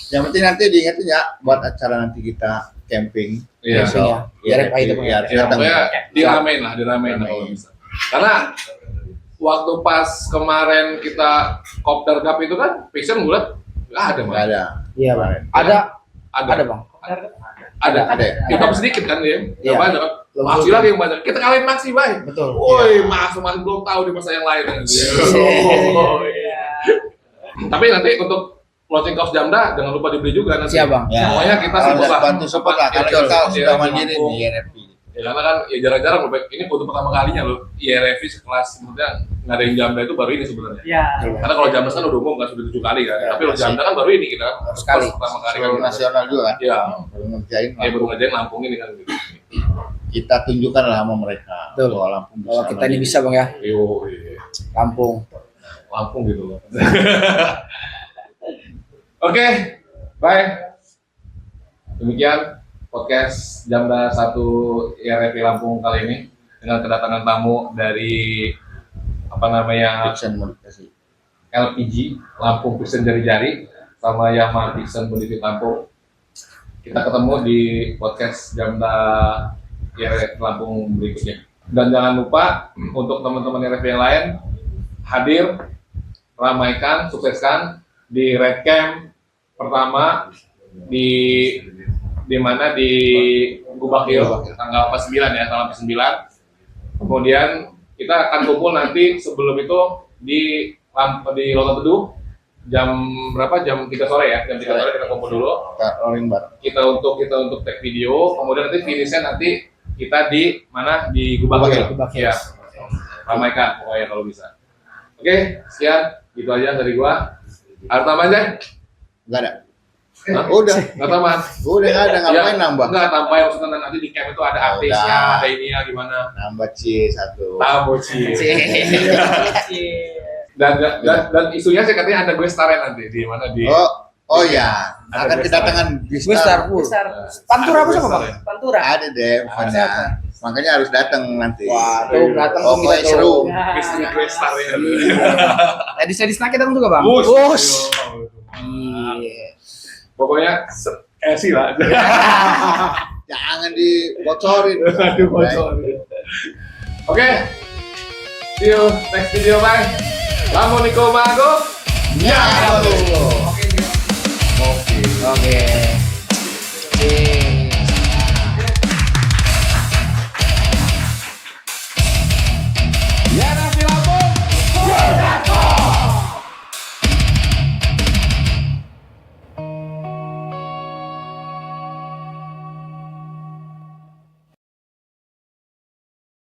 Yang penting nanti diingetin ya buat acara nanti kita camping. Iya. Besok. Iya. IRFI itu, Bang. Iya, Ya, datang. pokoknya diramein lah kalau bisa. Karena waktu pas kemarin kita Kopdar Cup itu kan, Fiction gue liat nggak ada, Nggak Bang. ada. Iya bang. Ada Ada bang. Ada. Ada. Kita sedikit kan dia, nggak Iya. banyak kan. Belum Maxi banyak. lagi yang banyak. Kita kalahin Maxi, Bay. Betul. Woi, Mas belum tahu di masa yang lain. Tapi nanti untuk launching kaos Jamda jangan lupa dibeli juga nanti. Siap, Bang. Ya. Pokoknya kita Kalau support lah. bantu support lah karena Betul. kita Iya, sudah di mandiri Lampung. di IRFP. Ya karena kan ya jarang-jarang loh, Bay. Ini untuk pertama kalinya loh IRFV sekelas maksudnya ngadain Jamda itu baru ini sebenarnya. Ya. Karena kalau Jamda kan udah umum kan sudah 7 kali kan. Ya, Tapi kalau Jamda kan baru ini kita Baru sekali. pertama kali kan. Seluruh nasional juga kan. Iya. Baru ngerjain Ya baru ngajain Lampung ini kan gitu. kita tunjukkan lah sama mereka Betul. bahwa Lampung bisa. Kalau kita ini mandiri. bisa bang ya. Yo, iya. Lampung. Lampung gitu loh. Oke, bye. Demikian podcast Jamda 1 IRFV Lampung kali ini dengan kedatangan tamu dari apa namanya Fiction modifikasi. LPG Lampung Pixen Jari-Jari sama Yamaha Pixen Bonifit Lampung. Kita ketemu di podcast Jamda IRFV Lampung berikutnya. Dan jangan lupa untuk teman-teman IRFV yang lain hadir, ramaikan, sukseskan di Red Camp pertama di mana di Gubakil tanggal 9 ya, tanggal 9. Kemudian kita akan kumpul nanti sebelum itu di Lautan Teduh jam berapa? Jam 3 sore ya. Jam 3 sore kita kumpul dulu. Kita rolling bar. Kita untuk tag video, kemudian nanti finishnya nanti kita di mana? Di Gubakil. Gubakil. Ya. Ramaikan pokoknya kalau bisa. Oke, sekian gitu aja dari gua. Ada tambahan, Jay? Enggak ada. Hah? Udah. Nggak tamat. Udah nggak ada ngapain nambah? Enggak, tambah yang maksudnya nanti di camp itu ada Oh, artisnya, udah. ada ininya gimana. Nambah C1. Tahu sih. Cie. Dan isunya sih katanya ada gue starnya nanti di mana di Oh ya, Ada akan gue kedatangan Gue star full. Besar. Pantura apa Ada sama gue bang? star ya. Pantura. Ada deh, pokoknya. Makanya harus datang nanti. Wah, tuh datang tuh Pokoknya kita seru. tuh. Istri gue starnya. Edis snack datang juga bang. Bus. Bus. Iya. Pokoknya sih lah. Jangan dibocorin. Aduh, bocor. Oke. See you next video, bye. Lamu Niko Mago. Ya, Oke.